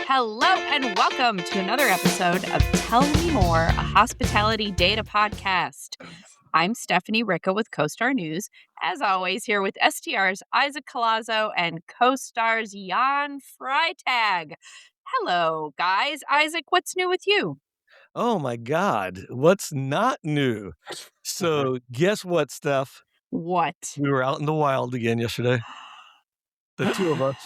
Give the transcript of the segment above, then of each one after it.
Hello and welcome to another episode of Tell Me More, a hospitality data podcast. I'm Stephanie Ricca with CoStar News, as always, here with STR's Isaac Collazo and CoStar's Jan Freitag. Hello, guys. Isaac, what's new with you? Oh my God, what's not new? So guess what, Steph? What? We were out in the wild again yesterday. The two of us.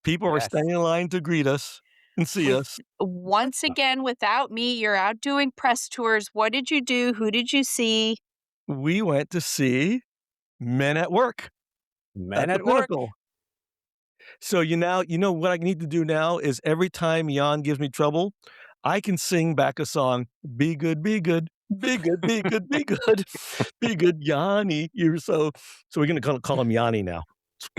People were Yes. standing in line to greet us and see us. Once again, without me, you're out doing press tours. What did you do? Who did you see? We went to see Men at Work Men at at the work. Pinnacle. So you know what I need to do now is every time Jan gives me trouble, I can sing back a song, be good, be good. Be good, be good, be good. Be good, Yanni. So we're going to call him Yanni now.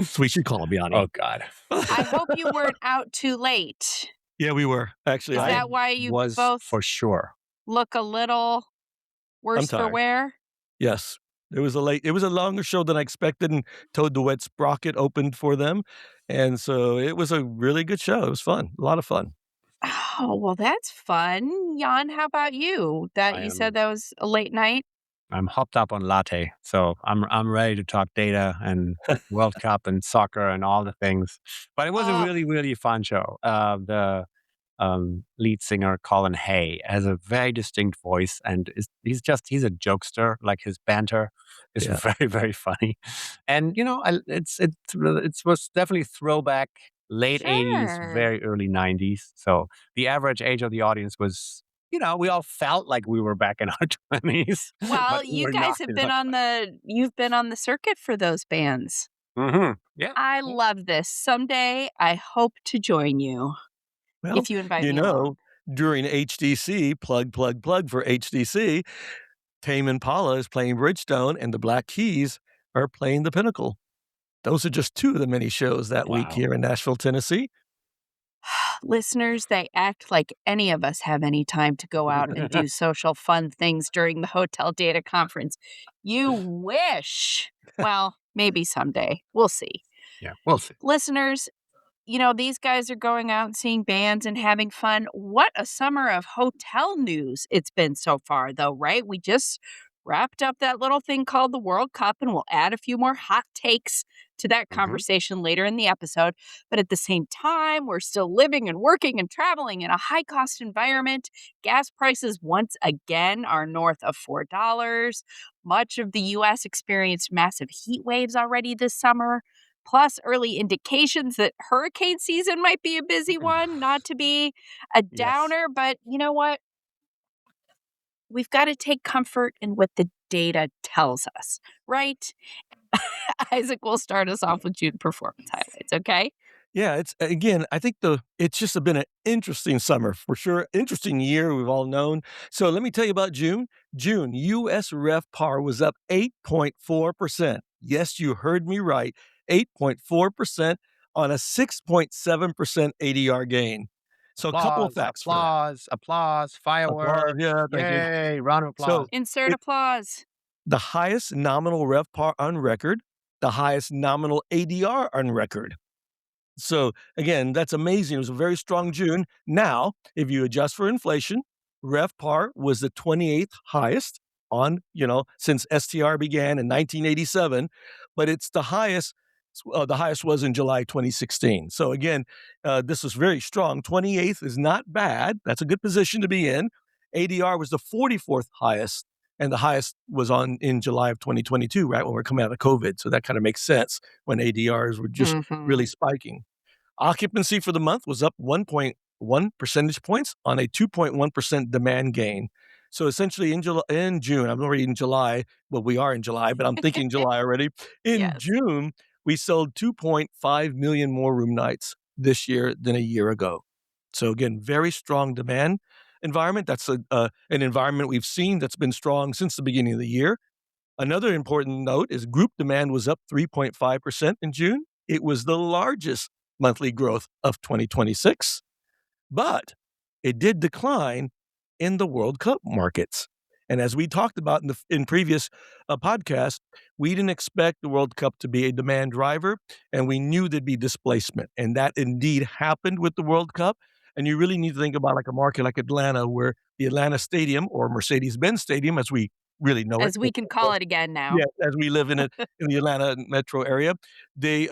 So we should call him Yanni. Oh God. I hope you weren't out too late. Yeah, we were. Actually, Is I that why you was both for sure. look a little worse for tired. wear? Yes. It was a longer show than I expected, and Toad the Wet Sprocket opened for them. And so it was a really good show. It was fun. A lot of fun. Oh, well, that's fun. Jan, how about you? You said that was a late night? I'm hopped up on latte, so I'm ready to talk data and World Cup and soccer and all the things. But it was a really, really fun show. The lead singer Colin Hay has a very distinct voice, and he's a jokester. Like his banter is very, very funny. And it was definitely throwback late 80s, very early 90s. So the average age of the audience was, we all felt like we were back in our 20s. Well, you guys have been you've been on the circuit for those bands. Mm-hmm. Yeah. I love this. Someday I hope to join you. Well, if you invite me along. during HDC, plug for HDC, Tame Impala is playing Bridgestone and the Black Keys are playing the Pinnacle. Those are just two of the many shows that week here in Nashville, Tennessee. Listeners, they act like any of us have any time to go out and do social fun things during the Hotel Data Conference. You wish. Well, maybe someday. We'll see. Yeah, we'll see. Listeners, these guys are going out and seeing bands and having fun. What a summer of hotel news it's been so far, though, right? We just wrapped up that little thing called the World Cup, and we'll add a few more hot takes to that conversation later in the episode. But at the same time, we're still living and working and traveling in a high-cost environment. Gas prices once again are north of $4. Much of the U.S. experienced massive heat waves already this summer. Plus, early indications that hurricane season might be a busy one, not to be a downer, but you know what? We've got to take comfort in what the data tells us, right? Isaac will start us off with June performance highlights, okay? Yeah, I think it's just been an interesting summer for sure. Interesting year, we've all known. So let me tell you about June. June, U.S. RevPAR was up 8.4%. Yes, you heard me right. 8.4% on a 6.7% ADR gain. So a couple of facts. Applause, fireworks. Yeah, thank Yay, round of applause. So insert applause. The highest nominal RevPAR on record, the highest nominal ADR on record. So again, that's amazing. It was a very strong June. Now, if you adjust for inflation, RevPAR was the 28th highest since STR began in 1987, but it's the highest. The highest was in July 2016. So again, this was very strong. 28th is not bad. That's a good position to be in. ADR was the 44th highest, and the highest was in July of 2022, right when we're coming out of COVID. So that kind of makes sense when ADRs were just really spiking. Occupancy for the month was up 1.1 percentage points on a 2.1% demand gain. So essentially in June, I'm already in July. Well, we are in July, but I'm thinking July already. In June, we sold 2.5 million more room nights this year than a year ago. So again, very strong demand environment. That's an environment we've seen that's been strong since the beginning of the year. Another important note is group demand was up 3.5% in June. It was the largest monthly growth of 2026, but it did decline in the World Cup markets. And as we talked about in previous podcasts, we didn't expect the World Cup to be a demand driver, and we knew there'd be displacement. And that indeed happened with the World Cup. And you really need to think about like a market like Atlanta, where the Atlanta Stadium, or Mercedes-Benz Stadium, as we really know it, As we can call it again now. yeah, as we live in the Atlanta metro area, they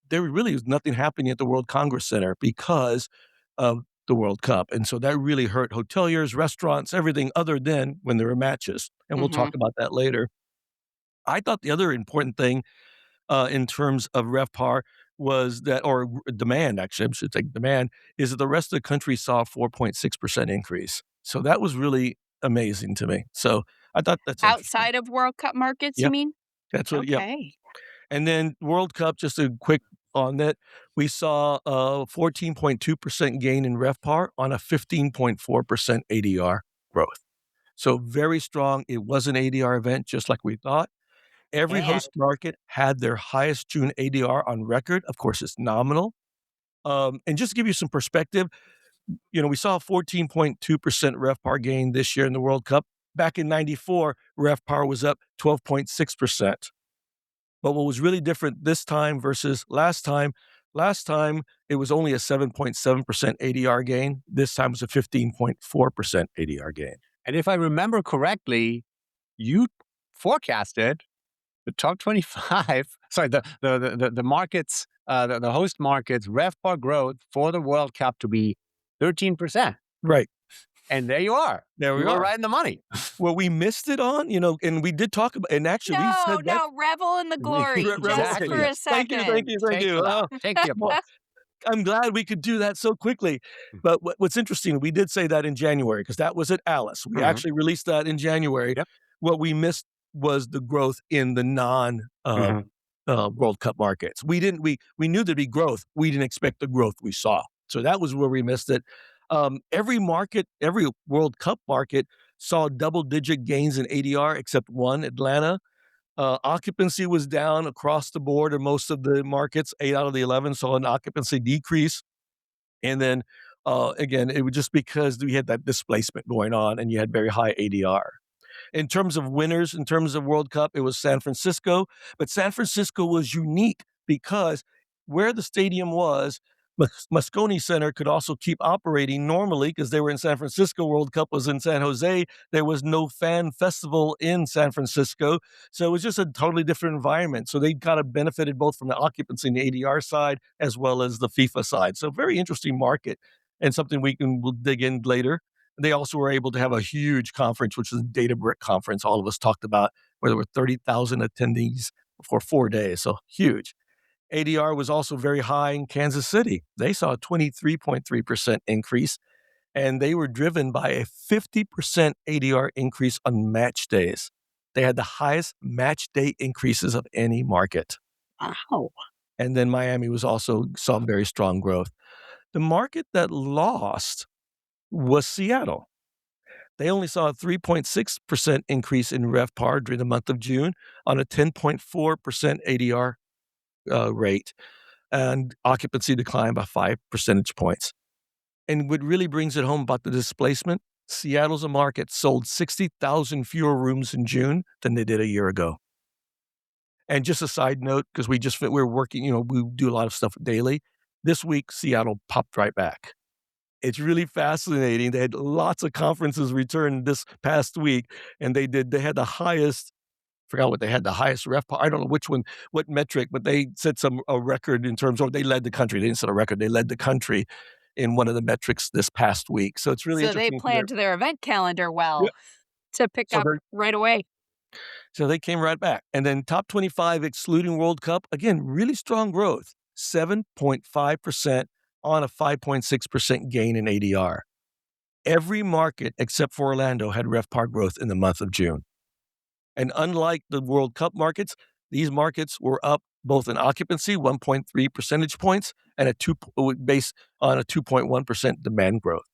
there really was nothing happening at the World Congress Center because of the World Cup, and so that really hurt hoteliers, restaurants, everything other than when there were matches, and we'll talk Mhm. about that later. I thought the other important thing, in terms of RevPAR was that, or demand, actually, I should say demand, is that the rest of the country saw a 4.6% increase. So that was really amazing to me. So I thought that's interesting. Outside of World Cup markets, you Yep, mean? that's what, yep. Okay. And then World Cup, just a quick on that, we saw a 14.2% gain in RevPAR on a 15.4% ADR growth. So very strong. It was an ADR event, just like we thought. Every And host market had their highest June ADR on record. Of course, it's nominal. And just to give you some perspective, we saw a 14.2% RevPAR gain this year in the World Cup. Back in 94, RevPAR was up 12.6%. But what was really different this time versus last time it was only a 7.7% ADR gain. This time it was a 15.4% ADR gain. And if I remember correctly, you forecasted the top 25, sorry, the markets, the host markets, RevPAR growth for the World Cup to be 13%. Right. And there you are. There we You were are. right in the money. Well, we missed it on, and we did talk about, and actually we no, said that. no, revel in the glory just Exactly. for a Thank you, thank second. you, thank Take you. the, take the Well, applause. I'm glad we could do that so quickly. But what's interesting, we did say that in January because that was at Alice. We Mhm. actually released that in January. Yep. What we missed was the growth in the non Mhm. World Cup markets. We knew there'd be growth. We didn't expect the growth we saw. So that was where we missed it. Every market, every World Cup market saw double-digit gains in ADR except one, Atlanta. Occupancy was down across the board in most of the markets. 8 out of the 11 saw an occupancy decrease. And then, again, it was just because we had that displacement going on and you had very high ADR. In terms of winners, in terms of World Cup, it was San Francisco, but San Francisco was unique because where the stadium was, Moscone Center could also keep operating normally because they were in San Francisco. World Cup was in San Jose. There was no fan festival in San Francisco. So it was just a totally different environment. So they kind of benefited both from the occupancy and the ADR side as well as the FIFA side. So very interesting market and something we'll dig in later. They also were able to have a huge conference, which was the Data Brick conference all of us talked about, where there were 30,000 attendees for 4 days. So huge. ADR was also very high in Kansas City. They saw a 23.3% increase, and they were driven by a 50% ADR increase on match days. They had the highest match day increases of any market. Wow. And then Miami was also saw very strong growth. The market that lost was Seattle. They only saw a 3.6% increase in RevPAR during the month of June on a 10.4% ADR rate, and occupancy declined by 5 percentage points. And what really brings it home about the displacement, Seattle's a market sold 60,000 fewer rooms in June than they did a year ago. And just a side note, because we're working, we do a lot of stuff daily. This week, Seattle popped right back. It's really fascinating. They had lots of conferences return this past week, and they had the highest, forgot what they had, the highest RevPAR. I don't know which one, what metric, but they set a record in terms of, they led the country. They didn't set a record. They led the country in one of the metrics this past week. So it's really So they interesting. planned their event calendar Yeah. well to pick So up right away. So they came right back. And then top 25, excluding World Cup, again, really strong growth, 7.5% on a 5.6% gain in ADR. Every market except for Orlando had RevPAR growth in the month of June. And unlike the World Cup markets, these markets were up both in occupancy, 1.3 percentage points, and based on a 2.1% demand growth.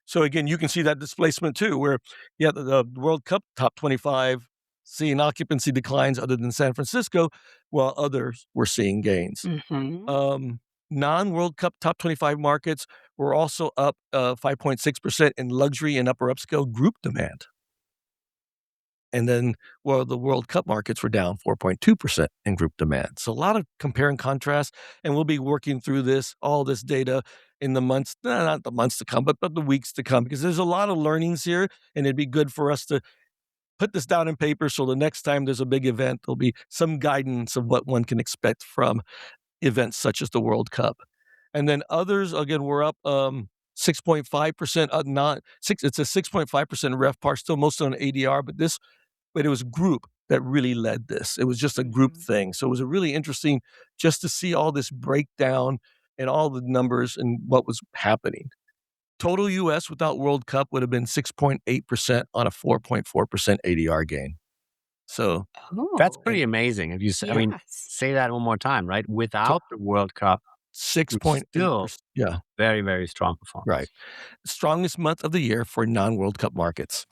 So again, you can see that displacement too, where the World Cup top 25 seeing occupancy declines other than San Francisco, while others were seeing gains. Mm-hmm. Non-World Cup top 25 markets were also up 5.6% in luxury and upper upscale group demand. And then, well, the World Cup markets were down 4.2% in group demand. So a lot of compare and contrast, and we'll be working through all this data in the months, not the months to come, but the weeks to come, because there's a lot of learnings here, and it'd be good for us to put this down in paper so the next time there's a big event, there'll be some guidance of what one can expect from events such as the World Cup. And then others, again, were up 6.5%, not six. It's a 6.5% RevPAR, still most on ADR, but it was group that really led this. It was just a group Mhm. thing. So it was a really interesting just to see all this breakdown and all the numbers and what was happening. Total US without World Cup would have been 6.8% on a 4.4% ADR gain. So, That's Oh, pretty and amazing. If you I mean, yes. say that one more time, right? to Without the World Cup, it's still 6.8%. Yeah, very, very strong right. performance. Strongest month of the year for non-World Cup markets.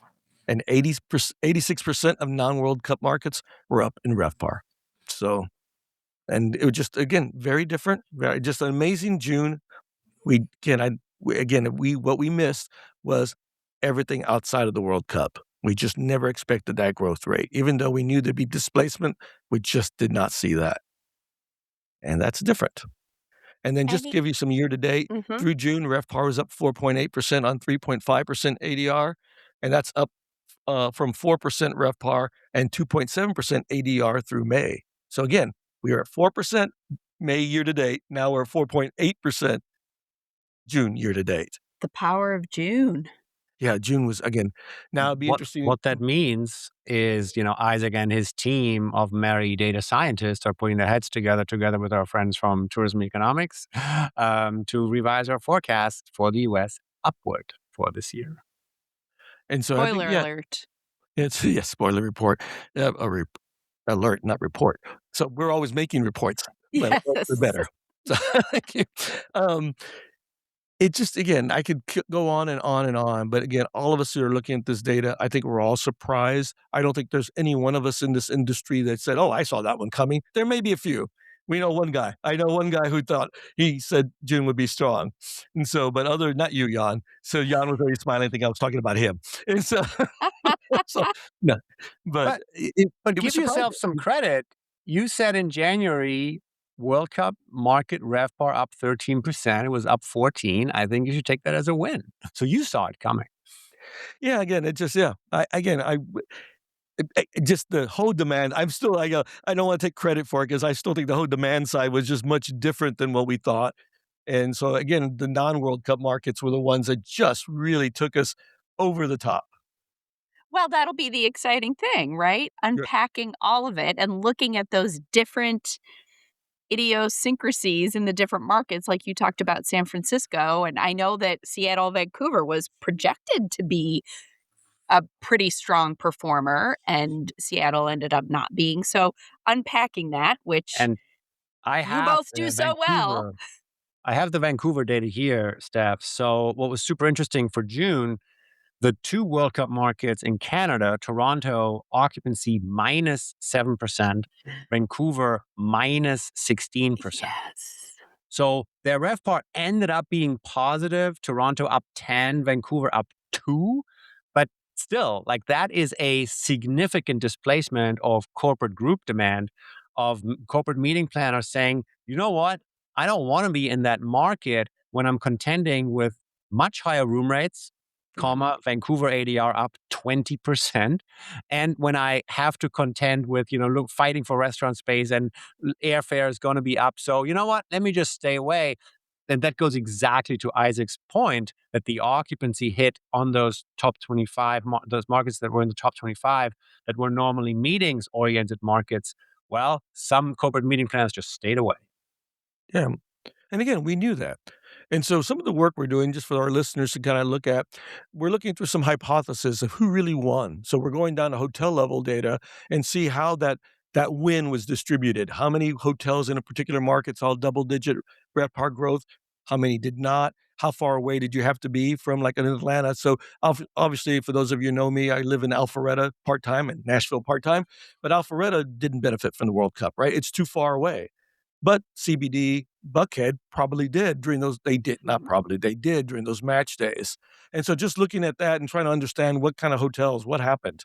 And 86% of non-World Cup markets were up in RevPAR. So, and it was just, again, very different, very just an amazing June. What we missed was everything outside of the World Cup. We just never expected that growth rate. Even though we knew there'd be displacement, we just did not see that, and that's different. And then just to Any give you some year to date, Mhm. through June, RevPAR was up 4.8% on 3.5% ADR, and that's up, from 4% RevPAR and 2.7% ADR through May. So again, we are at 4% May year to date, now we're at 4.8% June year to date. The power of June. Yeah, June was again. Now it'd be What interesting. what that means is, Isaac and his team of merry data scientists are putting their heads together with our friends from tourism economics, to revise our forecast for the US upward for this year. And so I think, Spoiler yeah, alert. it's yeah, spoiler report, alert, not report. So we're always making reports, but alerts are Yes. better. So thank you. Um, it just again, I could go on and on and on, but again, all of us who are looking at this data, I think we're all surprised. I don't think there's any one of us in this industry that said, "Oh, I saw that one coming." There may be a few. We know one guy. I know one guy who thought he said June would be strong, and so, but other not you, Jan. So Jan was already smiling. I think I was talking about him, and so, so no, but But it was give yourself surprising. some credit. You said in January, World Cup market RevPAR up 13%. It was up 14. I think you should take that as a win. So you saw it coming. Yeah, again, it just yeah. Just the whole demand. I don't want to take credit for it because I still think the whole demand side was just much different than what we thought. And so again, the non-World Cup markets were the ones that just really took us over the top. Well, that'll be the exciting thing, right? Yeah. Unpacking all of it and looking at those different idiosyncrasies in the different markets, like you talked about San Francisco, and I know that Seattle, Vancouver was projected to be a pretty strong performer, and Seattle ended up not being. So unpacking that, which And I you have both do so well. The Vancouver data here, Steph. So what was super interesting for June, the two World Cup markets in Canada, Toronto occupancy minus 7%, Vancouver minus 16%. Yes. So their RevPAR ended up being positive. Toronto up 10, Vancouver up 2. But still, like that is a significant displacement of corporate group demand, of corporate meeting planners saying, you know what? I don't want to be in that market when I'm contending with much higher room rates, Mhm. Vancouver ADR up 20%. And when I have to contend with, fighting for restaurant space and airfare is going to be up. So, you know what? Let me just stay away. And that goes exactly to Isaac's point that the occupancy hit on those top 25, those markets that were in the top 25 that were normally meetings oriented markets. Well, some corporate meeting planners just stayed away. Yeah. And again, we knew that. And so some of the work we're doing, just for our listeners to kind of look at, we're looking through some hypothesis of who really won. So we're going down to hotel level data and see how that win was distributed. How many hotels in a particular market saw double-digit RevPAR growth? How many did not? How far away did you have to be from like an Atlanta? So obviously, for those of you who know me, I live in Alpharetta part-time and Nashville part-time, but Alpharetta didn't benefit from the World Cup, right? It's too far away. But CBD, Buckhead probably did during those they did not Mhm. probably, they did during those match days. And so just looking at that and trying to understand what kind of hotels, what happened.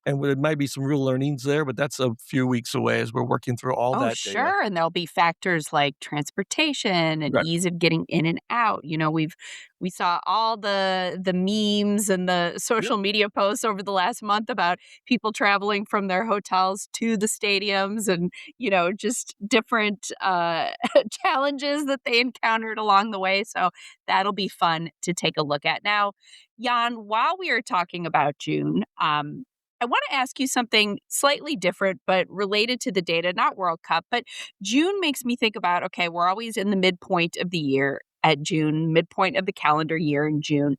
and there might be some real learnings there, but that's a few weeks away as we're working through all Oh, that data. sure, and there'll be factors like transportation and Right. ease of getting in and out. We saw all the memes and the Yep. social media posts over the last month about people traveling from their hotels to the stadiums and, just different challenges that they encountered along the way. So that'll be fun to take a look at. Now, Jan, while we are talking about June, I want to ask you something slightly different, but related to the data, not World Cup, but June makes me think about, okay, we're always in the midpoint of the year at June, midpoint of the calendar year in June.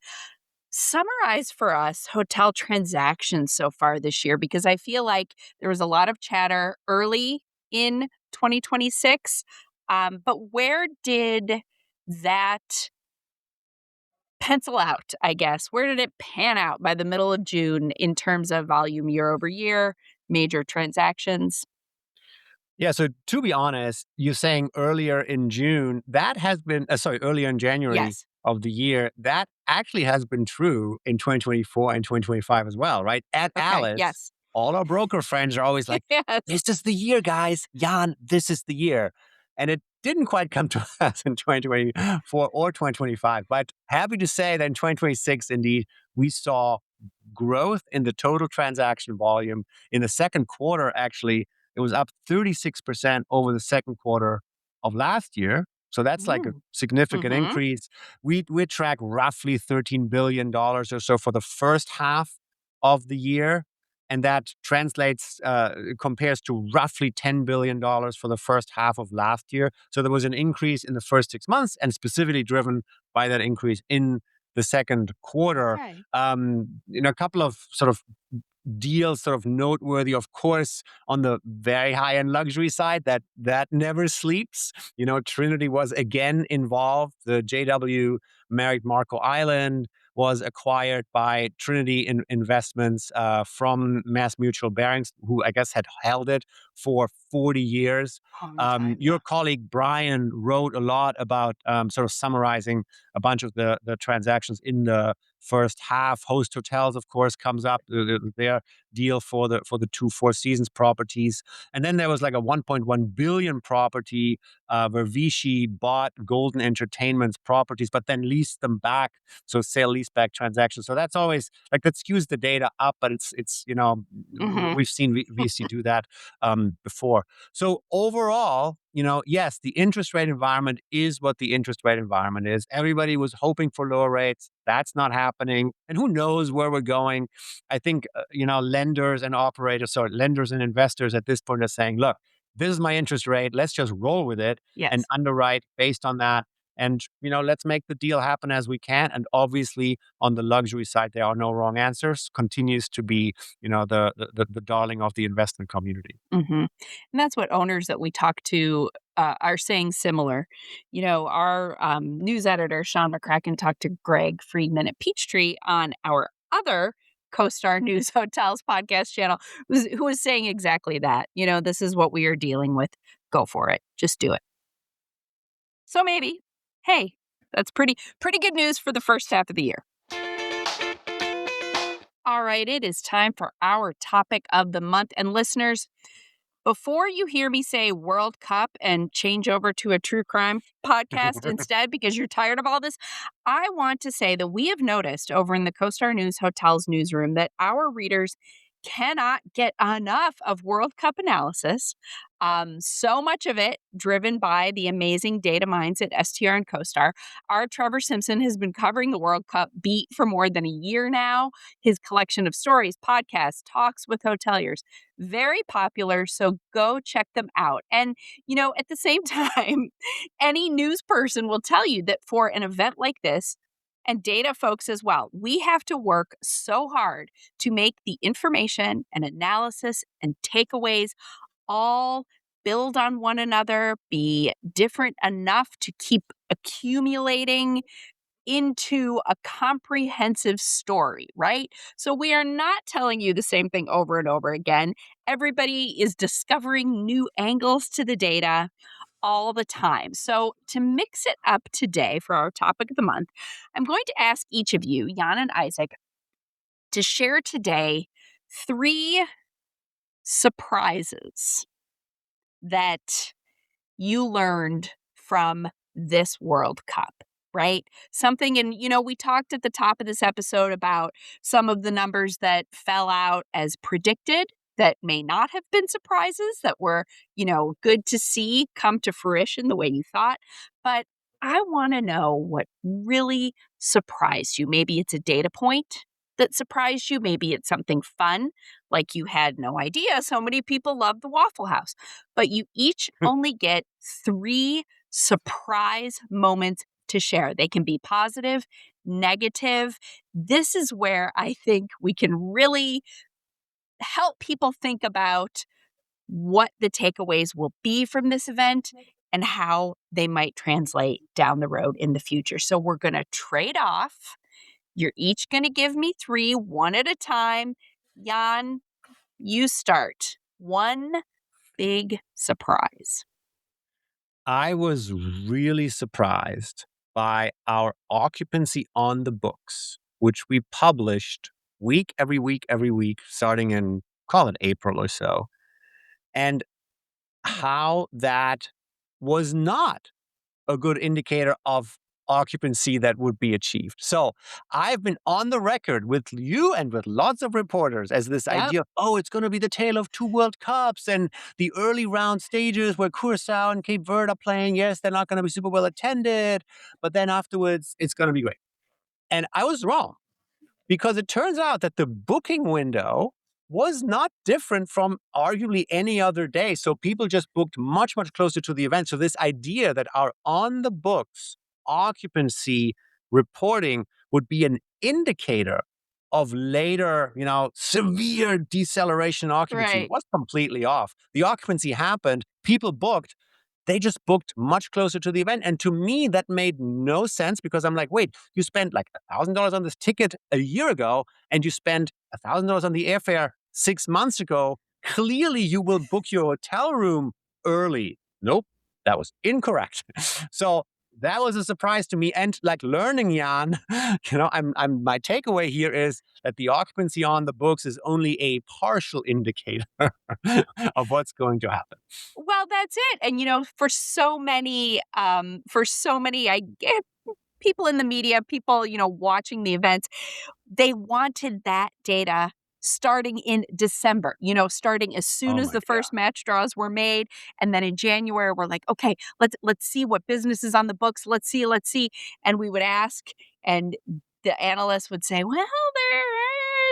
Summarize for us hotel transactions so far this year, because I feel like there was a lot of chatter early in 2026. But where did that pencil out, I guess? Where did it pan out by the middle of June in terms of volume year over year, major transactions? Yeah, so to be honest, you're saying earlier in June, that has been, earlier in January Yes. of the year, that actually has been true in 2024 and 2025 as well, right? At Okay. Alice, Yes. all our broker friends are always like, Yes. this is the year, guys. Jan, this is the year. And it didn't quite come to us in 2024 or 2025. But happy to say that in 2026, indeed, we saw growth in the total transaction volume. In the second quarter, actually, it was up 36% over the second quarter of last year. So that's like a Mm. significant Mm-hmm. increase. We track roughly $13 billion or so for the first half of the year. And that compares to roughly $10 billion for the first half of last year. So there was an increase in the first 6 months and specifically driven by that increase in the second quarter. Okay. A couple of sort of deals sort of noteworthy, of course, on the very high end luxury side that never sleeps. Trinity was again involved. The JW Marriott Marco Island was acquired by Trinity Investments from Mass Mutual Barings, who I guess had held it for 40 years. Long time. Your Yeah. colleague Brian wrote a lot about sort of summarizing a bunch of the transactions in the first half. Host Hotels, of course, comes up, their deal for the two Four Seasons properties. And then there was like a 1.1 billion property where Vichy bought Golden Entertainment's properties, but then leased them back. So sale leaseback transactions. So that's always like that skews the data up, but it's Mm-hmm. we've seen VC do that before. So overall, yes, the interest rate environment is what the interest rate environment is. Everybody was hoping for lower rates. That's not happening. And who knows where we're going? I think, lenders and investors at this point are saying, look, this is my interest rate. Let's just roll with it and Yes. underwrite based on that. And, let's make the deal happen as we can. And obviously, on the luxury side, there are no wrong answers. Continues to be, the darling of the investment community. Mm-hmm. And that's what owners that we talk to are saying similar. Our news editor, Sean McCracken, talked to Greg Friedman at Peachtree on our other CoStar News Hotels podcast channel, who was saying exactly that. This is what we are dealing with. Go for it. Just do it. So maybe, hey, that's pretty good news for the first half of the year. All right, it is time for our topic of the month. And listeners, before you hear me say World Cup and change over to a true crime podcast instead because you're tired of all this, I want to say that we have noticed over in the CoStar News Hotels newsroom that our readers cannot get enough of World Cup analysis. So much of it driven by the amazing data minds at STR and CoStar. Our Trevor Simpson has been covering the World Cup beat for more than a year now. His collection of stories, podcasts, talks with hoteliers, very popular. So go check them out. And, at the same time, any news person will tell you that for an event like this, and data folks as well, we have to work so hard to make the information and analysis and takeaways all build on one another, be different enough to keep accumulating into a comprehensive story, right? So we are not telling you the same thing over and over again. Everybody is discovering new angles to the data all the time. So to mix it up today for our topic of the month, I'm going to ask each of you, Jan and Isaac, to share today 3 surprises that you learned from this World Cup, right? Something, and we talked at the top of this episode about some of the numbers that fell out as predicted that may not have been surprises that were, good to see come to fruition the way you thought. But I want to know what really surprised you. Maybe it's a data point that surprised you. Maybe it's something fun, like you had no idea so many people love the Waffle House. But you each only get 3 surprise moments to share. They can be positive, negative. This is where I think we can really help people think about what the takeaways will be from this event and how they might translate down the road in the future. So we're going to trade off. You're each going to give me 3, one at a time. Jan, you start. One big surprise. I was really surprised by our occupancy on the books, which we published every week, starting in, call it April or so, and how that was not a good indicator of occupancy that would be achieved. So I've been on the record with you and with lots of reporters as this Yep. idea of, it's going to be the tale of 2 World Cups and the early round stages where Curacao and Cape Verde are playing. Yes, they're not going to be super well attended, but then afterwards it's going to be great. And I was wrong, because it turns out that the booking window was not different from arguably any other day. So people just booked much, much closer to the event. So this idea that our on the books occupancy reporting would be an indicator of later, severe deceleration in occupancy Right. was completely off. The occupancy happened, people booked, they just booked much closer to the event. And to me, that made no sense, because I'm like, wait, you spent like $1,000 on this ticket a year ago, and you spent $1,000 on the airfare 6 months ago. Clearly, you will book your hotel room early. Nope, that was incorrect. So that was a surprise to me. And like learning, Jan, I'm my takeaway here is that the occupancy on the books is only a partial indicator of what's going to happen. Well, that's it. And for so many, I get people in the media, people, watching the events, they wanted that data starting in December, starting as soon Oh as my the first match draws were made. And then in January, we're like, okay, let's see what business is on the books. Let's see. And we would ask, and the analysts would say, well,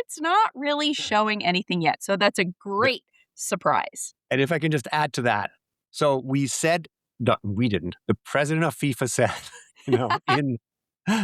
it's not really showing anything yet. So that's a great surprise. And if I can just add to that. So we said, no, we didn't. The president of FIFA said, in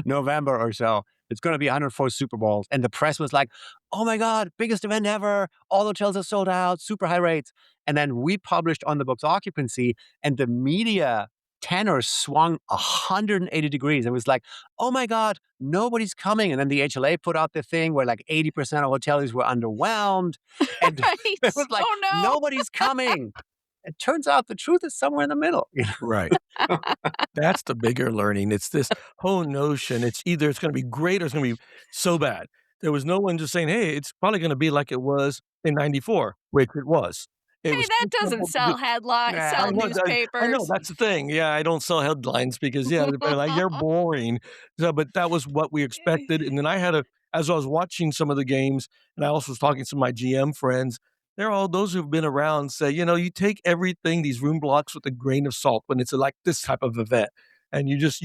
November or so, it's going to be 104 Super Bowls. And the press was like, oh my God, biggest event ever. All hotels are sold out, super high rates. And then we published on the books occupancy, and the media tenor swung 180 degrees. It was like, oh my God, nobody's coming. And then the HLA put out the thing where like 80% of hoteliers were underwhelmed. And Right. it was like, Oh no. nobody's coming. It turns out the truth is somewhere in the middle. Right. That's the bigger learning. It's this whole notion. It's either it's going to be great or it's going to be so bad. There was no one just saying, hey, it's probably going to be like it was in '94, which it was. It Hey, was that too doesn't simple to do. sell headlines, Nah. sell I know, newspapers. that's the thing. Yeah, I don't sell headlines because, yeah, they're like, "You're boring." So, but that was what we expected, and then as I was watching some of the games, and I also was talking to my GM friends, they're all those who've been around say, you take everything, these room blocks with a grain of salt when it's like this type of event, and there's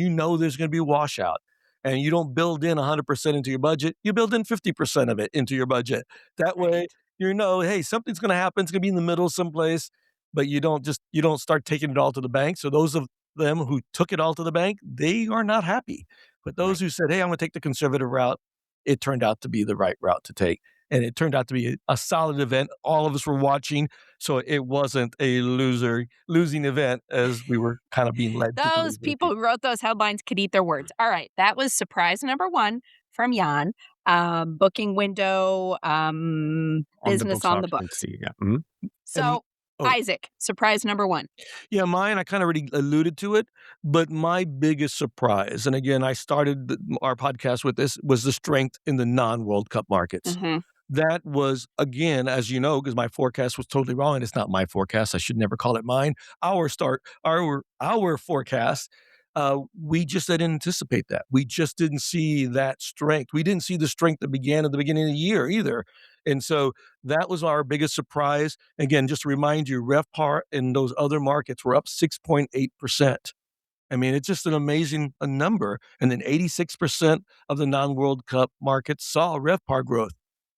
gonna be a washout, and you don't build in 100% into your budget, you build in 50% of it into your budget. That way, Right. hey, something's gonna happen, it's gonna be in the middle someplace, but you don't start taking it all to the bank. So those of them who took it all to the bank, they are not happy. But those Right. who said, "Hey, I'm gonna take the conservative route," it turned out to be the right route to take. And it turned out to be a solid event. All of us were watching, so it wasn't a losing event as we were kind of being led to Those believe it would people be. who wrote those headlines could eat their words. All right, that was surprise number 1 from Jan. Booking window, On the business books on the books. occupancy. Yeah. Mhm. And So, oh, Isaac, surprise number 1. yeah, mine, I kinda already alluded to it, but my biggest surprise, and again, I started our podcast with this, was the strength in the non-World Cup markets. Mhm. that was, again, as you know, because my forecast was totally wrong, and it's not my forecast. I should never call it mine. Our forecast, we just didn't anticipate that. We just didn't see that strength. We didn't see the strength that began at the beginning of the year either. And so that was our biggest surprise. Again, just to remind you, RevPAR in those other markets were up 6.8%. I mean, it's just an amazing number. And then 86% of the non-World Cup markets saw RevPAR growth.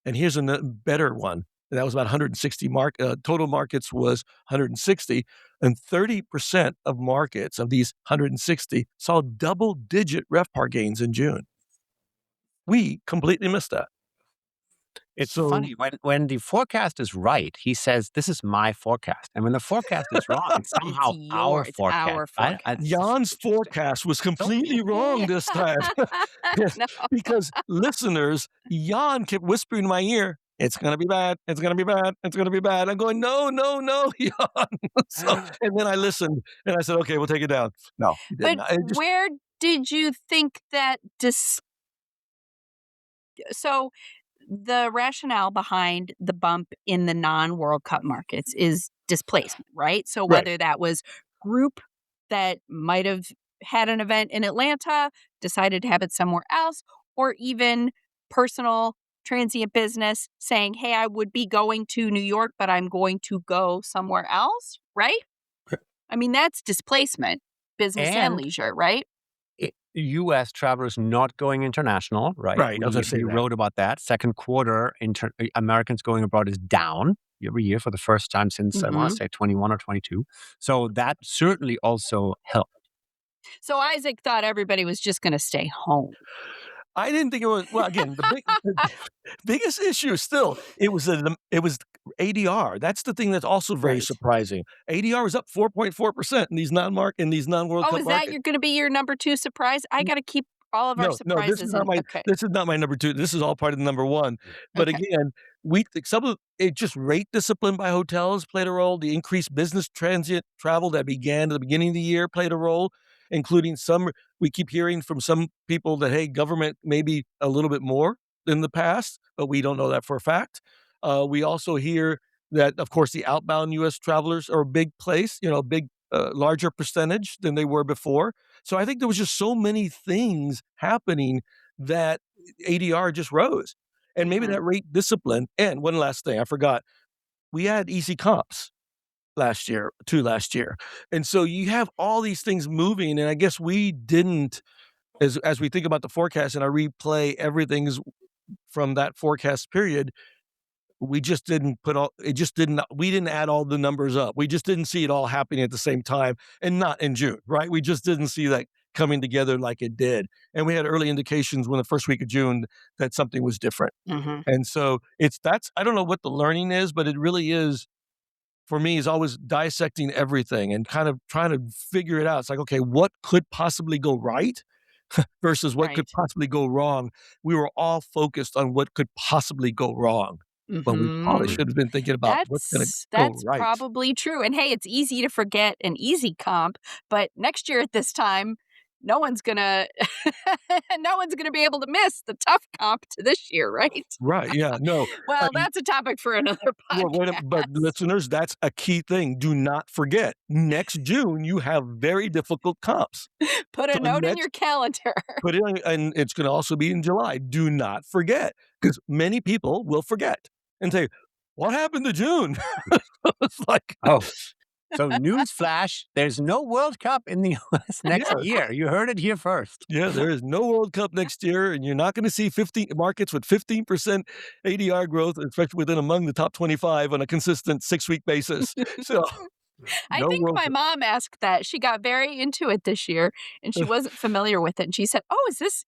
And here's a better one. That was about 160 total markets was 160, and 30% of markets of these 160 saw double-digit RevPAR gains in June. We completely missed that. It's funny when the forecast is right, he says, "This is my forecast," and when the forecast is wrong, it's somehow our It's forecast. our forecast. It's just Jan's interesting. forecast was completely wrong this time. No. Because listeners, Jan kept whispering in my ear, "It's gonna be bad. It's gonna be bad. It's gonna be bad." I'm going, "No, no, no, Jan." And then I listened and I said, "Okay, we'll take it down." No, he did But not. It just where did you think that so the rationale behind the bump in the non-World Cup markets is displacement, right? So right. whether that was group that might have had an event in Atlanta, decided to have it somewhere else, or even personal transient business saying, "Hey, I would be going to New York, but I'm going to go somewhere else," right? I mean, that's displacement, business and And leisure, right? U.S. travelers not going international, right? Right, I was gonna say We that. wrote about that. Second quarter, Americans going abroad is down every year for the first time since I want to Mhm. say 21 or 22. So that certainly also helped. So Isaac thought everybody was just going to stay home. I didn't think it was well, again, the biggest issue still, it was ADR. That's the thing that's also very Right. surprising. ADR was up 4.4% in these non-World Oh, Cup is that markets. you're gonna be your number 2 surprise? I gotta keep all of our No, no, this is surprises not in my okay, this is not my number 2. This is all part of the number 1. But okay. again, we think some of it just rate discipline by hotels played a role. The increased business transient travel that began at the beginning of the year played a role, including some we keep hearing from some people that, hey, government maybe a little bit more than the past, but we don't know that for a fact. We also hear that, of course, the outbound US travelers are a big place, a big larger percentage than they were before. So I think there was just so many things happening that ADR just rose. And maybe Mhm. that rate discipline. And one last thing, I forgot. We had easy comps last year. And so you have all these things moving. And I guess we didn't, as we think about the forecast and I replay everything's from that forecast period, we just didn't put all it just didn't we didn't add all the numbers up. We just didn't see it all happening at the same time and not in June, right? We just didn't see that coming together like it did. And we had early indications when the first week of June that something was different. Mhm. And so that's I don't know what the learning is, but it really is for me is always dissecting everything and kind of trying to figure it out. It's like, okay, what could possibly go right versus what could Right. possibly go wrong? We were all focused on what could possibly go wrong, but we probably Mhm. should have been thinking about what's gonna go That's right. probably true, and hey, it's easy to forget an easy comp, but next year at this time, no one's gonna no one's gonna be able to miss the tough comp to this year, right? Right, yeah, no, I Well, mean, that's a topic for another well, but podcast. listeners, that's a key thing. Do not forget, next June, you have very difficult comps. Put So a note in next your calendar. put it on and it's gonna also be in July. Do not forget, because many people will forget and say, "What happened to June?" It's like Oh, so newsflash, there's no World Cup in the U.S. next yeah, year. You heard it here first. yeah, there is no World Cup next year, and you're not gonna see 15 markets with 15% ADR growth, especially within among the top 25 on a consistent 6-week basis. So, I no think World my Cup. mom asked that. She got very into it this year and she wasn't familiar with it. And she said, "Oh, is this,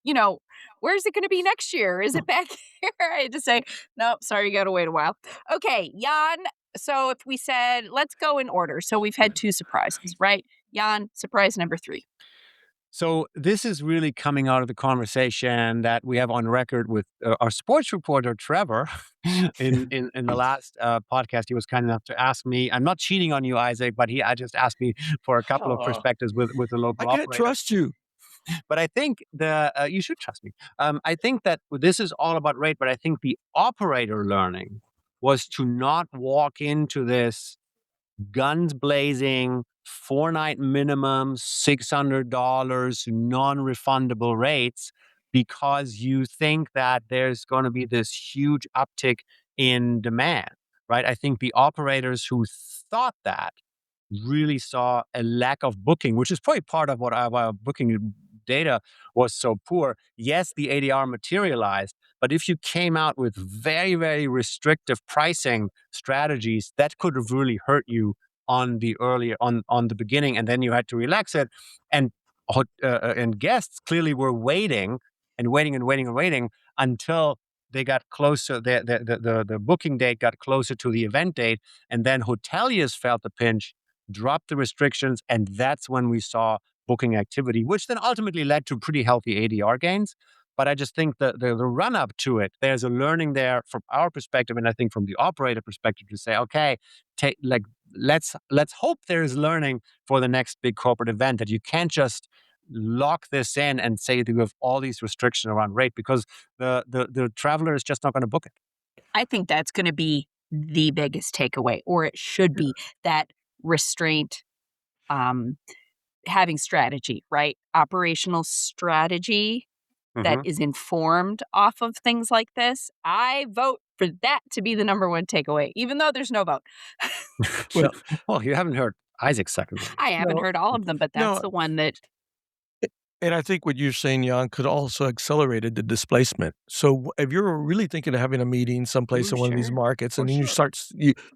where's it going to be next year? Is it back here?" I had to say, "Nope, sorry, you got to wait a while." Okay, Jan. So if we said, let's go in order. So we've had 2 surprises, right? Jan, surprise number 3. So this is really coming out of the conversation that we have on record with our sports reporter Trevor. In the last podcast, he was kind enough to ask me. I'm not cheating on you, Isaac, but I just asked me for a couple of Aw, perspectives with the I local can't operator. trust you. But I think you should trust me. I think that this is all about rate, but I think the operator learning was to not walk into this guns blazing, 4-night minimum, $600, non-refundable rates, because you think that there's going to be this huge uptick in demand, right? I think the operators who thought that really saw a lack of booking, which is probably part of what our booking data was so poor. Yes, the ADR materialized, but if you came out with very, very restrictive pricing strategies, that could have really hurt you on the on the beginning, and then you had to relax it. And and guests clearly were waiting and waiting and waiting and waiting until they got closer. The booking date got closer to the event date, and then hoteliers felt the pinch, dropped the restrictions, and that's when we saw booking activity, which then ultimately led to pretty healthy ADR gains. But I just think that the run up to it, there's a learning there from our perspective, and I think from the operator perspective, to say, okay, let's hope there's learning for the next big corporate event, that you can't just lock this in and say that you have all these restrictions around rate, because the traveler is just not going to book it. I think that's going to be the biggest takeaway, or it should be that restraint, um, having strategy, right? Operational strategy that Mhm. is informed off of things like this. I vote for that to be the number one takeaway, even though there's no vote. Well, Well, you haven't heard Isaac's second one I yet. haven't no, heard all of them, but that's no, the one that and I think what you're saying, Jan, could also accelerated the displacement. So if you're really thinking of having a meeting someplace ooh, in one of these sure. markets, For and then you sure. start,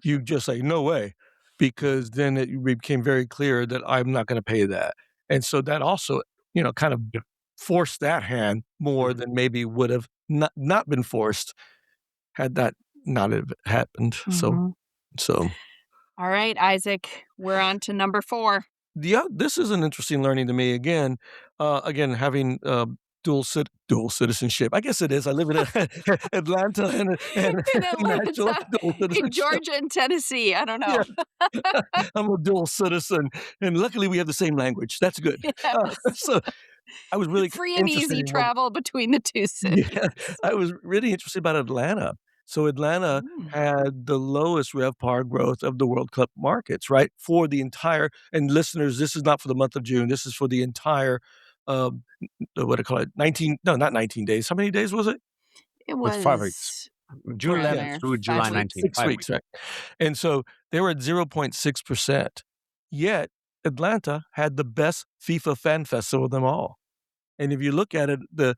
you just say, no way, because then it became very clear that I'm not going to pay that. And so that also, kind of Yeah. forced that hand more Mhm. than maybe would have not been forced had that not have happened. So, Mhm. so All right, Isaac, we're on to number 4. yeah, this is an interesting learning to me. Again, having dual citizenship. I guess it is. I live in Atlanta and In Atlanta, Nashville, dual in citizenship. Georgia and Tennessee, I don't know. Yeah, I'm a dual citizen, and luckily we have the same language. That's good. Yes. So I was really Free and interested easy in what. travel between the 2 cities. Yeah, I was really interested about Atlanta. So Atlanta Mm. had the lowest RevPAR growth of the World Cup markets, right? For the entire, and listeners, this is not for the month of June. This is for the entire, what do I call it? 19, no, not 19 days. How many days was it? It It's 5 weeks. was June around 11th there, through 5 July weeks. 19th, 6 5 weeks, weeks. right? And so they were at 0.6%. Yet Atlanta had the best FIFA fan festival of them all. And if you look at it, the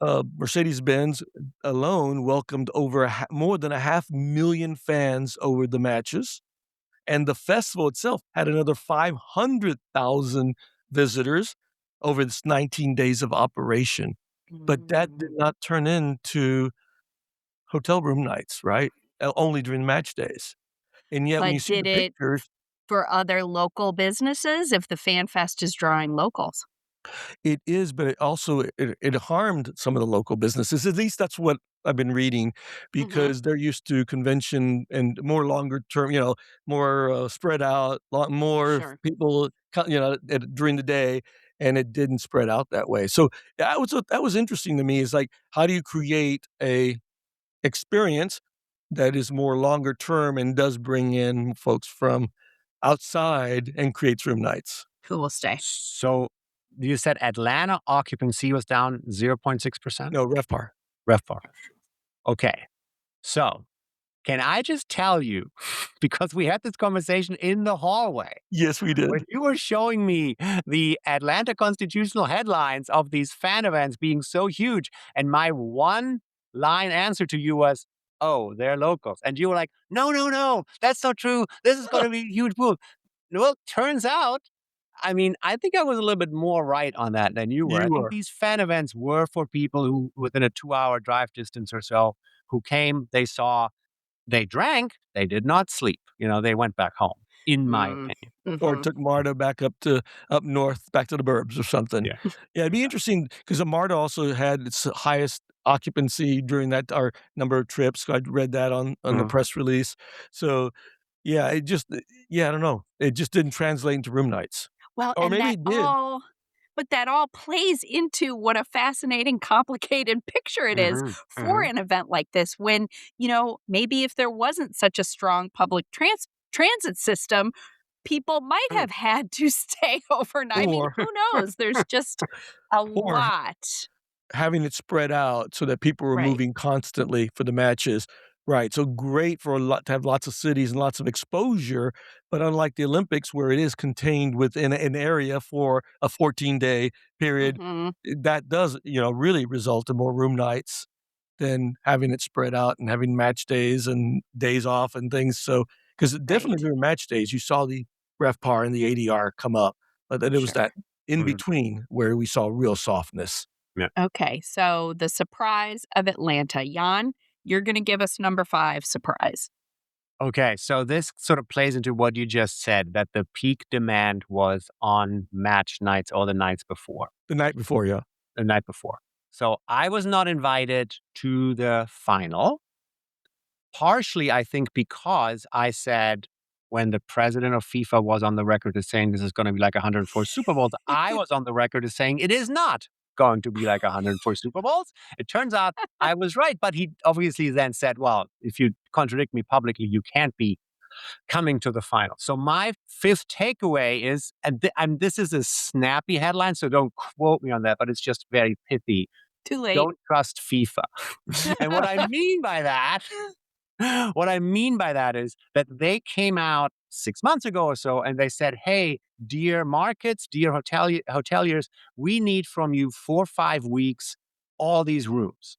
Mercedes-Benz alone welcomed over more than 500,000 fans over the matches, and the festival itself had another 500,000 visitors over its 19 days of operation. But that did Mm. not turn into hotel room nights, right? Only during match days. And yet when you But see the did it pictures, for other local businesses if the Fan Fest is drawing locals? it is, but it also it harmed some of the local businesses. At least that's what I've been reading, Mhm. because they're used to convention and more longer term, more spread out, lot more Sure. people, during the day, and it didn't spread out that way. So that was interesting to me. Is like, how do you create a experience that is more longer term and does bring in folks from outside and creates room nights? Who will stay? So you said Atlanta occupancy was down 0.6%? No, RevPAR. RevPAR. Okay. So can I just tell you, because we had this conversation in the hallway, Yes, we did. when you were showing me the Atlanta constitutional headlines of these fan events being so huge, and my one line answer to you was, oh, they're locals. And you were like, no, no, no, that's not true. This is going to be a huge boom. Well, turns out, I mean, I think I was a little bit more right on that than you were. I You think were. these fan events were for people who, within a 2-hour drive distance or so, who came, they saw, they drank, they did not sleep. They went back home, in my Mm. opinion. Or Mhm. took MARTA back up north, back to the burbs or something. Yeah. Yeah, it'd be interesting because MARTA also had its highest occupancy during that, our number of trips. I read that on the Mhm. press release. So, yeah, I don't know. It just didn't translate into room nights. Well, Or and maybe that it did. all but that all plays into what a fascinating, complicated picture it is Mhm, for mhm. an event like this when, maybe if there wasn't such a strong public transit system, people might Mm. have had to stay overnight. I mean, Or who knows? There's just a or lot. having it spread out so that people were Right. moving constantly for the matches. Right, so great for a lot to have lots of cities and lots of exposure, but unlike the Olympics where it is contained within an area for a 14-day period, Mhm. that does, really result in more room nights than having it spread out and having match days and days off and things, so 'cause definitely Right. during match days, you saw the RevPAR and the ADR come up, but then it was Sure. that in Mhm. between where we saw real softness. Yeah. Okay, so the surprise of Atlanta. Jan, you're gonna give us number 5 surprise. Okay, so this sort of plays into what you just said, that the peak demand was on match nights or The night before, yeah. the night before. So I was not invited to the final, partially, I think, because I said when the president of FIFA was on the record as saying this is going to be like 104 Super Bowls, I was on the record as saying it is not going to be like 104 Super Bowls. It turns out I was right, but he obviously then said, well, if you contradict me publicly, you can't be coming to the final. So my fifth takeaway is, and this is a snappy headline, so don't quote me on that, but it's just very pithy. Too late. Don't trust FIFA. And what I mean by that, what I mean by that is that they came out 6 months ago or so and they said, hey, dear markets, dear hoteliers, we need from you 4 or 5 weeks all these rooms.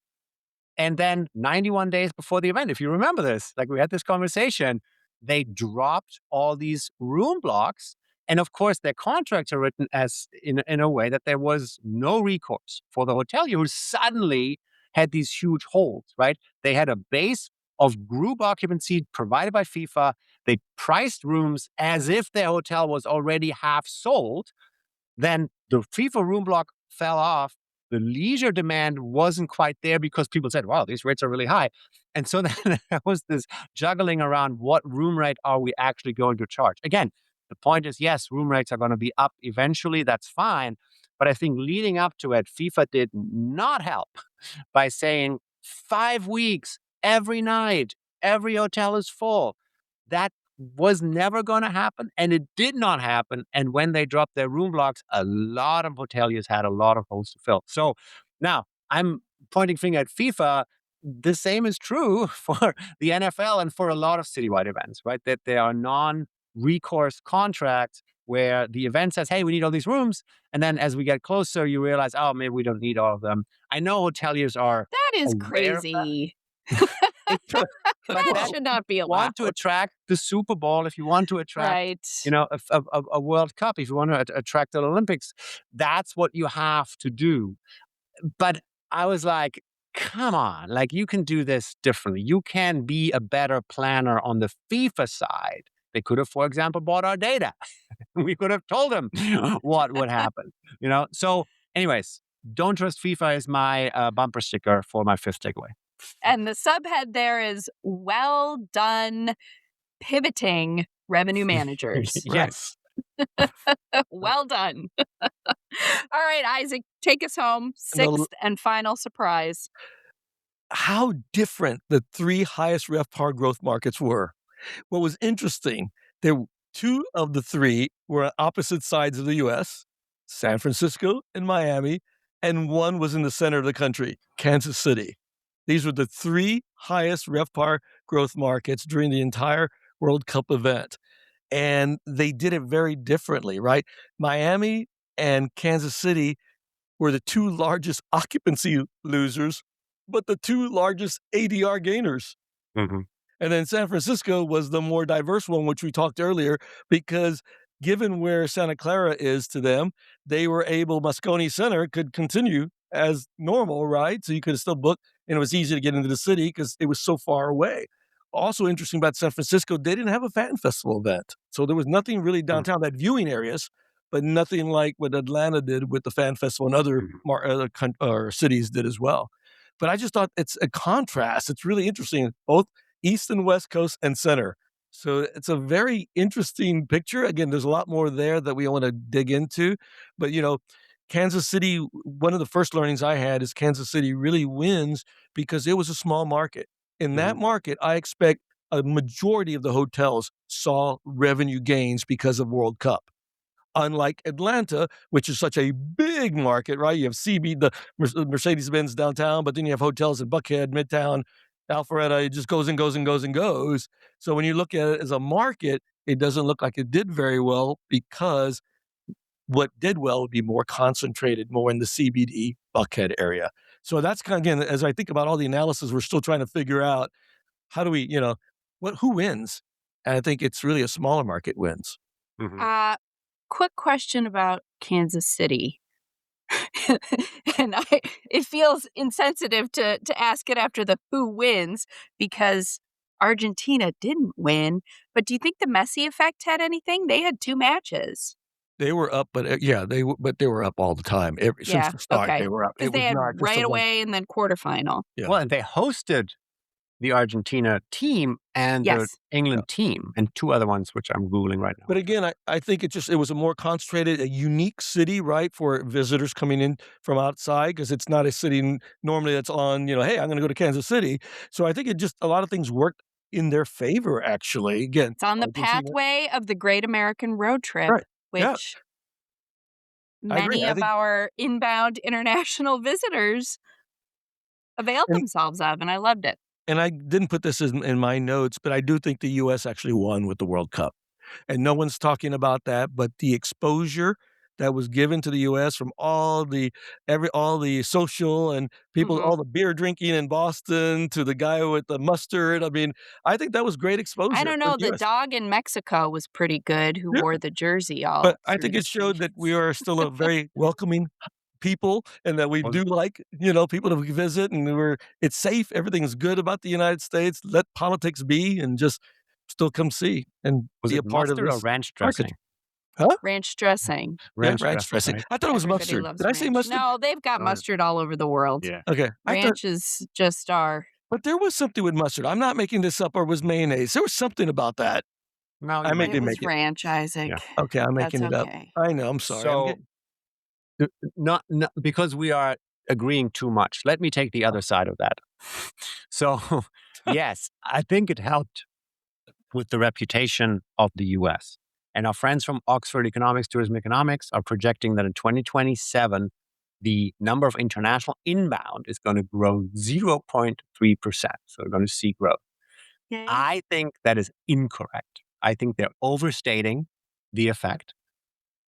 And then 91 days before the event, if you remember this, like we had this conversation, they dropped all these room blocks. And of course, their contracts are written as in a way that there was no recourse for the hotelier who suddenly had these huge holes, right? They had a base of group occupancy provided by FIFA. They priced rooms as if their hotel was already half sold. Then the FIFA room block fell off. The leisure demand wasn't quite there because people said, wow, these rates are really high. And so then there was this juggling around what room rate are we actually going to charge? Again, the point is, yes, room rates are going to be up eventually. That's fine. But I think leading up to it, FIFA did not help by saying 5 weeks every night, every hotel is full. That was never going to happen, and it did not happen. And when they dropped their room blocks, a lot of hoteliers had a lot of holes to fill. So now I'm pointing finger at FIFA. The same is true for the NFL and for a lot of citywide events, right? That there are non-recourse contracts where the event says, "Hey, we need all these rooms," and then as we get closer, you realize, "Oh, maybe we don't need all of them." I know hoteliers are That is aware of that. crazy. It's but That that's should if not be you want to allowed. attract the Super Bowl, if you want to attract, Right. a World Cup, if you want to attract the Olympics, that's what you have to do. But I was like, come on, like you can do this differently. You can be a better planner on the FIFA side. They could have, for example, bought our data. We could have told them what would happen, So, anyways, don't trust FIFA is my bumper sticker for my fifth takeaway. And the subhead there is well done pivoting revenue managers. Right. Yes. Well done. All right, Isaac, take us home. And the Sixth and final surprise. how different the 3 highest RevPAR growth markets were. What was interesting, there 2 of the 3 were on opposite sides of the US, San Francisco and Miami, and 1 was in the center of the country, Kansas City. These were the 3 highest RevPAR growth markets during the entire World Cup event, and they did it very differently, right? Miami and Kansas City were the 2 largest occupancy losers, but the 2 largest ADR gainers. Mhm. And then San Francisco was the more diverse one, which we talked earlier, because given where Santa Clara is to them, they were able Moscone Center could continue as normal, right? So you could still book, and it was easy to get into the city because it was so far away. Also interesting about San Francisco, they didn't have a fan festival event. So there was nothing really Mm, downtown, that viewing areas, but nothing like what Atlanta did with the fan festival and other mhm. or cities did as well. But I just thought it's a contrast. It's really interesting. Both East and West Coast and center. So it's a very interesting picture. Again, there's a lot more there that we want to dig into, but Kansas City, one of the first learnings I had is Kansas City really wins because it was a small market. In that Mhm. market, I expect a majority of the hotels saw revenue gains because of World Cup. Unlike Atlanta, which is such a big market, right? You have the Mercedes-Benz downtown, but then you have hotels in Buckhead, Midtown, Alpharetta. It just goes and goes and goes and goes. So when you look at it as a market, it doesn't look like it did very well because what did well would be more concentrated, more in the CBD Buckhead area. So that's kind of, again, as I think about all the analysis, we're still trying to figure out how do we, who wins? And I think it's really a smaller market wins. Mhm. Uh, quick question about Kansas City. And it feels insensitive to ask it after the who wins because Argentina didn't win. But do you think the Messi effect had anything? They had 2 matches. They were up, but, yeah, they were up all the time. Since Yeah, the start, okay. they were up. Because It they was had not just a right one. away and then quarterfinal. Yeah, Well, and they hosted the Argentina team and the Yes. yeah. England team and 2 other ones, which I'm Googling right now. But again, I think it was a more concentrated, a unique city, right, for visitors coming in from outside because it's not a city normally that's on, "Hey, I'm gonna go to Kansas City." So I think it just a lot of things worked in their favor, actually. Again, It's on the Argentina. pathway of the Great American Road Trip, Right. Yeah, which I agree. many I of think our inbound international visitors availed and themselves of, and I loved it. and I didn't put this in my notes, but I do think the US actually won with the World Cup. And no one's talking about that, but the exposure that was given to the US from all the social and people, Mhm. all the beer drinking in Boston to the guy with the mustard. I mean, I think that was great I exposure don't for know, the the US. dog in Mexico was pretty good who Yeah, wore the jersey but all I through think the it showed that we stations. are still a very welcoming people and that we Was do like, people to visit and it's safe, everything's good about the United States. Let politics be and just still come see and was be it a part of mustard or this ranch market. dressing? Huh? Ranch dressing. Yeah, Ranch ranch dressing, dressing. right? I thought it was Everybody mustard. Did loves I say ranch. mustard? No, they've got Oh, yeah. mustard all over the world. Yeah. Okay, I thought Ranch is just our but there was something with mustard. I'm not making this up or it was mayonnaise. There was something about that. No, I you're may be it making it was up. making ranch, Yeah. Isaac. Okay, I'm That's making it up. okay. I know, I'm sorry. I'm So, getting uh, not because we are agreeing too much. Let me take the other side of that. So, yes, I think it helped with the reputation of the US. And our friends from Oxford Economics, Tourism Economics are projecting that in 2027, the number of international inbound is going to grow 0.3%. So we're going to see growth. Yay. I think that is incorrect. I think they're overstating the effect.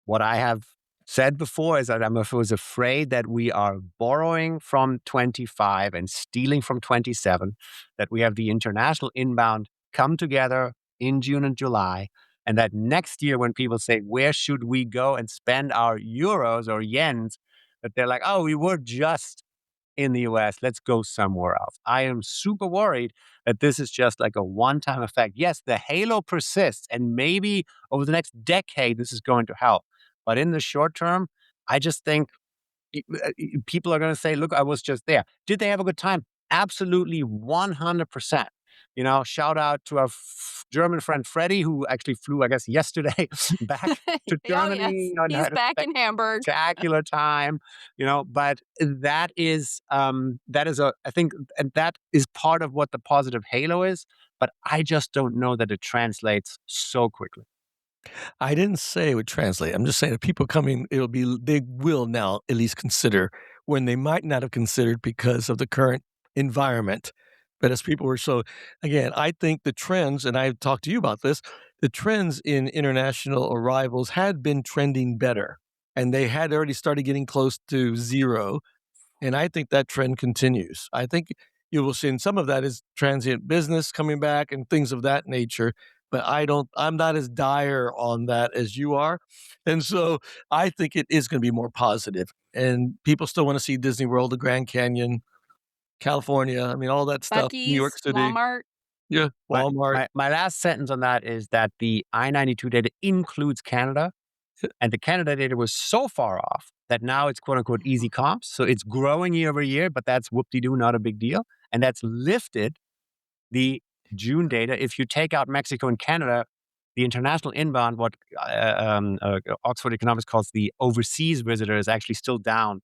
What I have said before is that was afraid that we are borrowing from 25 and stealing from 27, that we have the international inbound come together in June and July, and that next year when people say, where should we go and spend our euros or yens, that they're like, oh, we were just in the US. Let's go somewhere else. I am super worried that this is just like a one time effect. Yes, the halo persists, and maybe over the next decade, this is going to help. But in the short term, I just think people are going to say, look, I was just there. Did they have a good time? Absolutely 100%. Shout out to our German friend Freddie, who actually flew, I guess, yesterday back to Oh, Germany. yes. And He's had a back in Hamburg. spectacular time, but that is I think, and that is part of what the positive halo is, but I just don't know that it translates so quickly. I didn't say it would translate. I'm just saying that people coming, they will now at least consider when they might not have considered because of the current environment. But as people were again, I think the trends, and I've talked to you about this, the trends in international arrivals had been trending better and they had already started getting close to zero. And I think that trend continues. I think you will see, and some of that is transient business coming back and things of that nature. But I'm not as dire on that as you are. And so I think it is going to be more positive. And people still want to see Disney World, the Grand Canyon, California. I mean, all that stuff, New York Buc-ee's, City. Walmart. Yeah, My, Walmart. my last sentence on that is that the I-92 data includes Canada, and the Canada data was so far off that now it's quote unquote easy comps. So it's growing year over year, but that's whoop-de-doo, not a big deal. And that's lifted the June data. If you take out Mexico and Canada, the international inbound, what Oxford Economics calls the overseas visitor, is actually still down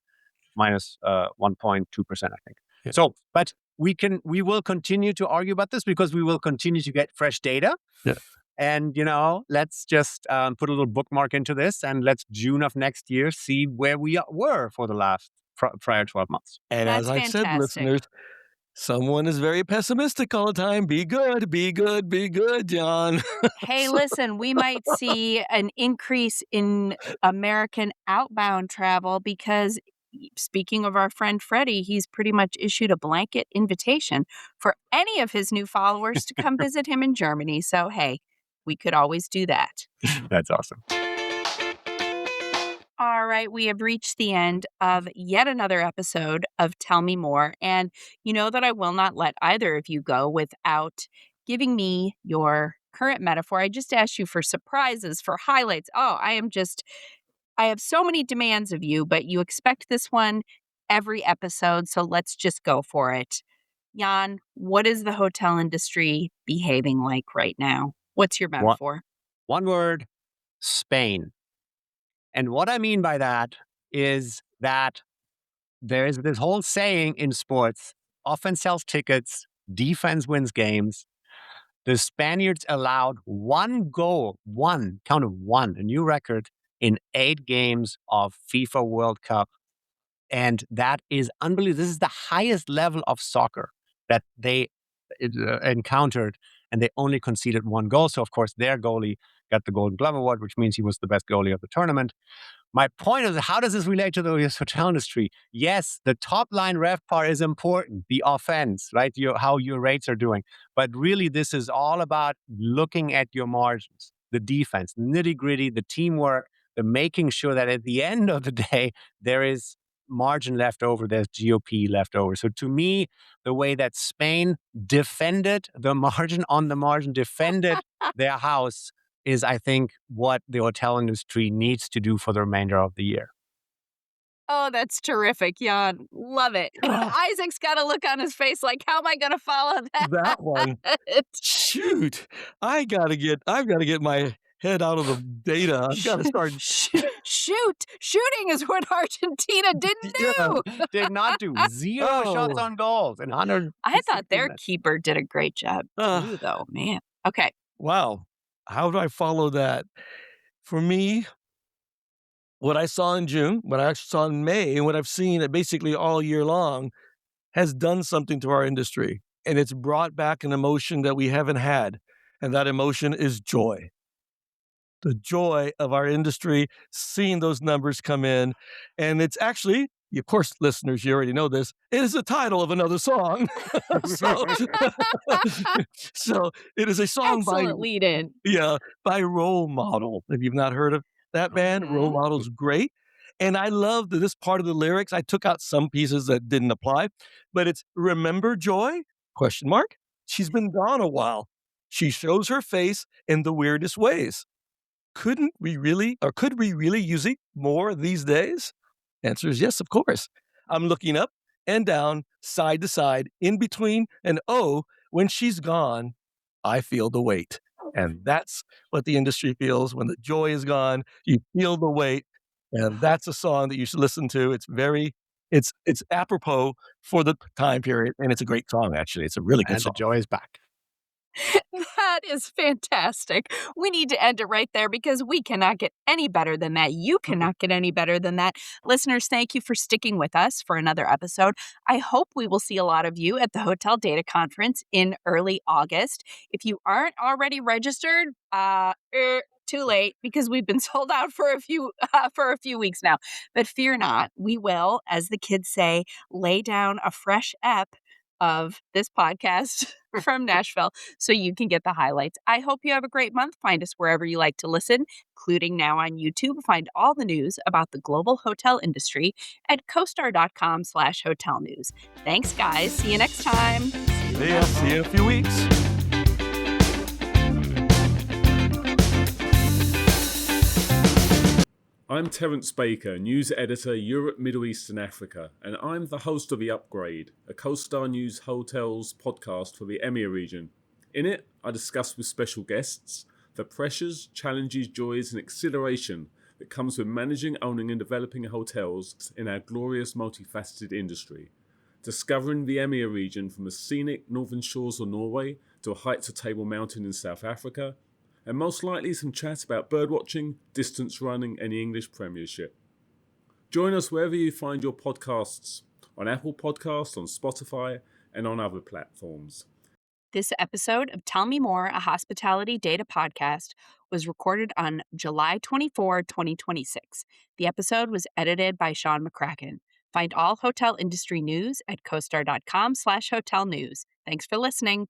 minus 1.2%, I think. Yeah. So, but we will continue to argue about this because we will continue to get fresh data. Yeah. And, let's just put a little bookmark into this, and let's June of next year see where we were for the last prior 12 months. And as That's I said, fantastic. listeners, someone is very pessimistic all the time. Be good, be good, be good, John. Hey, listen, we might see an increase in American outbound travel because, speaking of our friend Freddie, he's pretty much issued a blanket invitation for any of his new followers to come visit him in Germany. So, hey, we could always do that. That's awesome. All right, we have reached the end of yet another episode of Tell Me More. And you know that I will not let either of you go without giving me your current metaphor. I just asked you for surprises, for highlights. Oh, I have so many demands of you, but you expect this one every episode. So let's just go for it. Jan, what is the hotel industry behaving like right now? What's your metaphor? One word: Spain. And what I mean by that is that there is this whole saying in sports: offense sells tickets, defense wins games. The Spaniards allowed one goal, count of one, a new record in 8 games of FIFA World Cup. And that is unbelievable. This is the highest level of soccer that they encountered, and they only conceded 1 goal. So, of course, their goalie got the Golden Glove Award, which means he was the best goalie of the tournament. My point is, how does this relate to the hotel industry? Yes, the top line RevPAR is important, the offense, right? How your rates are doing. But really, this is all about looking at your margins, the defense, nitty gritty, the teamwork, the making sure that at the end of the day, there is margin left over, there's GOP left over. So to me, the way that Spain defended the margin on the margin, defended their house, is, I think, what the hotel industry needs to do for the remainder of the year. Oh, that's terrific, Jan. Love it. Isaac's got a look on his face like, how am I going to follow that? That one. Shoot. I've got to get my head out of the data. I've got to start. Shoot. Shooting is what Argentina didn't do. Did not do. 0 shots on goals and 100. I thought their keeper did a great job too, though, man. Okay. Wow. How do I follow that? For me, what I saw in June, what I actually saw in May, and what I've seen basically all year long has done something to our industry. And it's brought back an emotion that we haven't had. And that emotion is joy. The joy of our industry, seeing those numbers come in. And it's actually, of course, listeners, you already know this, it is the title of another song. So it is a song Excellent lead-in. by Role Model. If you've not heard of that band, Role Model's great. And I love that this part of the lyrics, I took out some pieces that didn't apply, but it's remember joy? ? She's been gone a while. She shows her face in the weirdest ways. Could we really use it more these days? Answer is yes, of course. I'm looking up and down, side to side, in between, and oh, when she's gone, I feel the weight. And that's what the industry feels when the joy is gone. You feel the weight, and that's a song that you should listen to. It's apropos for the time period, and it's a great song, actually. It's a really good song. And the joy is back. That is fantastic. We need to end it right there because we cannot get any better than that. You cannot get any better than that. Listeners, thank you for sticking with us for another episode. I hope we will see a lot of you at the Hotel Data Conference in early August. If you aren't already registered, too late because we've been sold out for a few weeks now. But fear not, we will, as the kids say, lay down a fresh ep of this podcast from Nashville so you can get the highlights. I hope you have a great month. Find us wherever you like to listen, including now on YouTube. Find all the news about the global hotel industry at CoStar.com/hotel news. Thanks, guys. See you next time. See you in a few weeks. I'm Terence Baker, News Editor, Europe, Middle East and Africa, and I'm the host of The Upgrade, a CoStar News Hotels podcast for the EMEA region. In it, I discuss with special guests the the pressures, challenges, joys, and exhilaration that comes with managing, owning, and developing hotels in our glorious, multifaceted industry. Discovering the EMEA region from the scenic northern shores of Norway to heights of Table Mountain in South Africa, and most likely some chat about birdwatching, distance running, and the English Premiership. Join us wherever you find your podcasts, on Apple Podcasts, on Spotify, and on other platforms. This episode of Tell Me More, a hospitality data podcast, was recorded on July 24, 2026. The episode was edited by Sean McCracken. Find all hotel industry news at CoStar.com/hotel news. Thanks for listening.